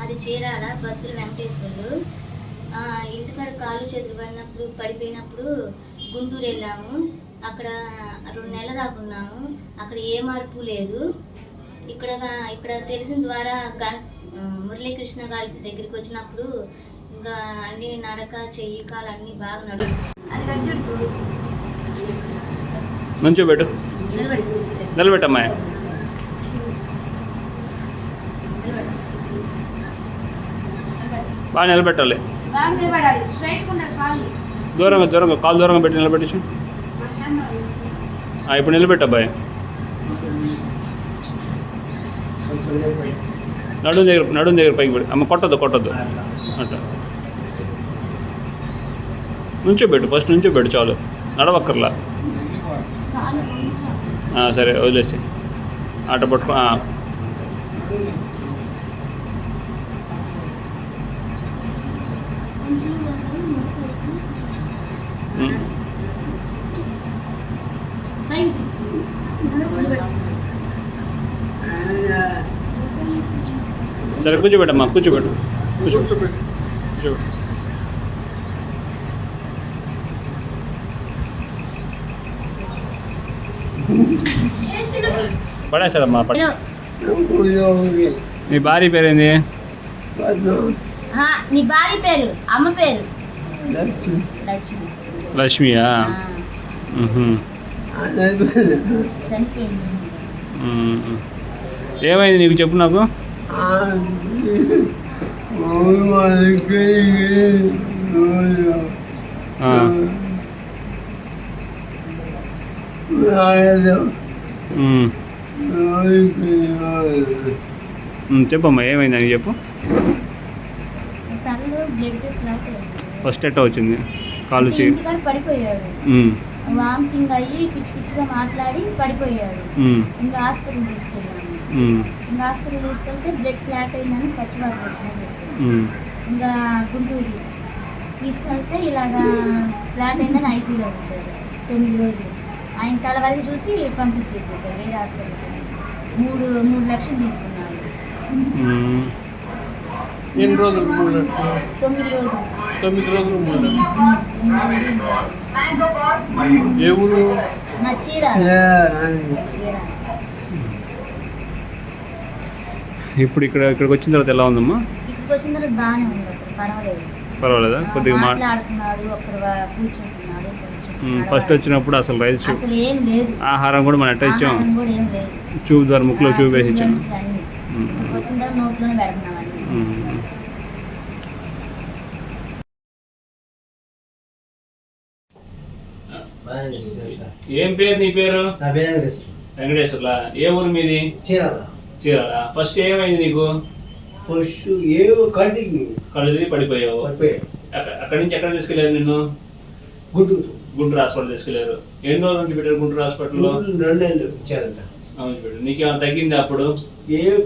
మాది చీరాల బత్తుల వెంకటేశ్వర్లు. ఇంటికాడ కాళ్ళు చేతులు పడిపోయినప్పుడు గుంటూరు వెళ్ళాము. అక్కడ 2 నెలల దాకా ఉన్నాము. అక్కడ ఏ మార్పు లేదు. ఇక్కడ తెలిసిన ద్వారా మురళీకృష్ణ గారి దగ్గరికి వచ్చినప్పుడు ఇంకా అన్ని నడక చెయ్యి కాలు అన్నీ బాగా నుంచోబెట్టు, నిలబెట్టమ్మా. బాగా నిలబెట్టాలి. దూరంగా కాలు దూరంగా పెట్టి నిలబెట్టచ్చు. ఇప్పుడు నిలబెట్టు అబ్బాయి. నడుం దగ్గర పైకి పెట్టి అమ్మ కొట్టద్దు అట్ట నుంచోబెట్టు. ఫస్ట్ నుంచోబెట్టు చాలు, నడవక్కర్లా. సరే వదిలేసి ఆట పట్టుకో. సరే కూర్చోబెట్టమ్మా, కూర్చోబెట్టు. పడేసాడమ్మా. నీ భార్య పేరేంది? నీ భార్య పేరు, అమ్మ పేరు లక్ష్మియా? ఏమైంది నీకు చెప్పు నాకు. చెప్పమ్మా ఏమైందని చెప్పు. ఫస్ట్ ఎట్ట వచ్చింది? కాలు పడిపోయాడు, వామిటింగ్ అయ్యి పిచ్చి పిచ్చిగా మాట్లాడి పడిపోయాడు. ఇంకా హాస్పిటల్ తీసుకెళ్ళాము. ఇంకా హాస్పిటల్ తీసుకెళ్తే బ్లడ్ ఫ్లాట్ అయిందని పచ్చివారికి వచ్చిందని చెప్పి ఇంకా గుంటూరు తీసుకెళ్తే ఇలాగా ఫ్లాట్ అయిందని ఐసీలో వచ్చారు. 9 రోజులు ఆయన తల వరకు చూసి పంపించేసేసారు వేరే హాస్పిటల్కి. 3 లక్షలు తీసుకున్నారు. 9 రోజులు 9 రోజులు 9 రోజులు 3 ఏ ఊరు? ఇప్పుడు ఇక్కడికి వచ్చిన తర్వాత ఎలా ఉందమ్మా? ఇక్కడికి వచ్చిన తర్వాత బాగానే ఉంది, పర్వాలేదా? కొద్దిగా మాట్లాడుతున్నాడు, కూర్చుంటున్నాడు. ఫస్ట్ వచ్చినప్పుడు అసలు రైస్ అసలు ఏం లేదు, ఆహారం కూడా మనం ఎట్ట ఇచ్చాం, ఏం లేదు. చూపు ద్వారా ముక్కులో చూపు వేసి ఇచ్చాం. వచ్చిన తర్వాత నోట్లోనే పెడుతున్నాం. ఏం పేరు నీ పేరు? వెంకటేశ్వర్లా. ఏ ఊరు మీది? చీరాల. ఫస్ట్ ఏమైంది నీకు? కళ్ళు తిరిగి పడిపోయావు. అక్కడి నుంచి ఎక్కడ తీసుకెళ్లారు నిన్ను? గుంటూరు హాస్పిటల్ తీసుకెళ్లారు. ఎన్ని రోజుల నుంచి పెట్టారు గుంటూరు హాస్పిటల్లో? 2 నెలలు నీకేమైనా తగ్గింది అప్పుడు?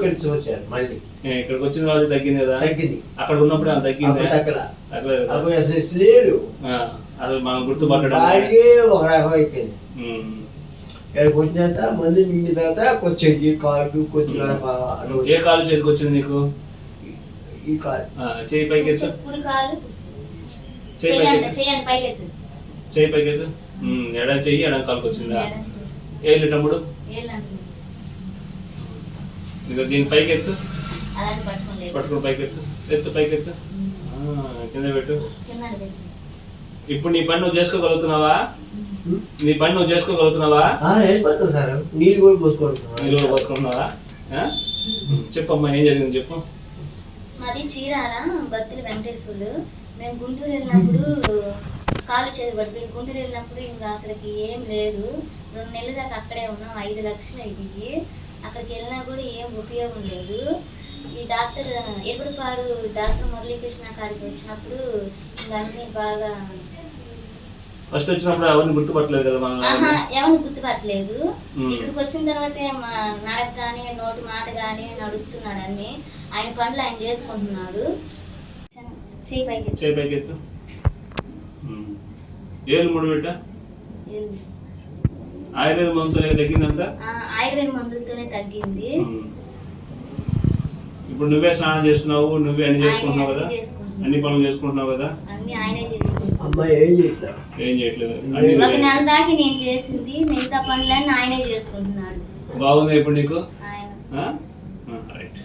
కలిసి వచ్చారు మళ్ళీ. ఇక్కడికి వచ్చిన వాళ్ళు తగ్గింది కదా? తగ్గింది. అక్కడ ఉన్నప్పుడు ఏమైనా తగ్గింది? తగ్గలేదు లేరు. అసలు మనం గుర్తుపట్టడం ఒక రకం అయిపోయింది. ఇక్కడికి వచ్చిన తర్వాత మంది మింగిన తర్వాత వచ్చేది కాలు కొద్దిగా. ఏ కాలు చేతికి వచ్చింది నీకు? ఈ కాలు. చేయి పైకెత్తు, చేయి పైకెత్తు. ఎడ చెయ్యి ఎడ కాలుకి వచ్చిందా? ఏళ్ళు తమ్ముడు దీని పైకెత్తు, పట్టుకుని పైకెత్తు, పైకెత్తు, కింద పెట్టు. ఇప్పుడు నీ పని నువ్వు చేసుకోగలుగుతున్నావా? నీళ్ళు కూడా పోసుకుంటున్నావా? చెప్పమ్మా ఏం జరిగింది చెప్పు. మాది చీరాల బత్తుల వెంకటేశ్వర్లు. మేము గుంటూరు వెళ్ళినప్పుడు కాలు చేతి పడిపోయి గుంటూరు వెళ్ళినప్పుడు ఇంకా అసలుకి ఏం లేదు. 2 నెలల దాకా అక్కడే ఉన్నాం. 5 లక్షలు అయ్యి అక్కడికి వెళ్ళినా కూడా ఏం ఉపయోగం లేదు. ఈ డాక్టర్ ఎప్పుడుపాడు డాక్టర్ మురళీకృష్ణ కాడికి వచ్చినప్పుడు ఇంకా అన్ని బాగా ఫస్ట్ వచ్చినప్పుడు ఎవరిని గుర్తుపట్టలేదు కదా? ఎవరిని గుర్తుపట్టలేదు. ఇక్కడికి వచ్చిన తర్వాత నడక కానీ నోటి మాట కానీ నడుస్తున్నాడు. అన్ని ఆయన పనులు ఆయన చేసుకుంటున్నాడు. చేయి పైకెత్తు. ఏళ్ళు ముడి పెట్ట ఆయుర్వేద మందులతో తగ్గిందంతా? ఆయుర్వేద మందులతోనే తగ్గింది. ఇప్పుడు నువ్వే స్నానం చేస్తున్నావు, నువ్వే అన్ని చేసుకుంటున్నావు కదా, ఆయనే చేసుకుంటున్నాడు. అన్ని పనులు చేసుకుంటున్నావు కదా, అన్ని ఆయనే చేసుకుంటున్నాడు. అమ్మాయి ఏం చేయట్లేదు. ఏం చేయట్లేదు అన్ని ఒక నెల దాకా నేను చేసింది, మిగతా పనులన్నీ ఆయనే చేసుకుంటున్నాడు. బాగుందా ఇప్పుడు నీకు? ఆయన రైట్.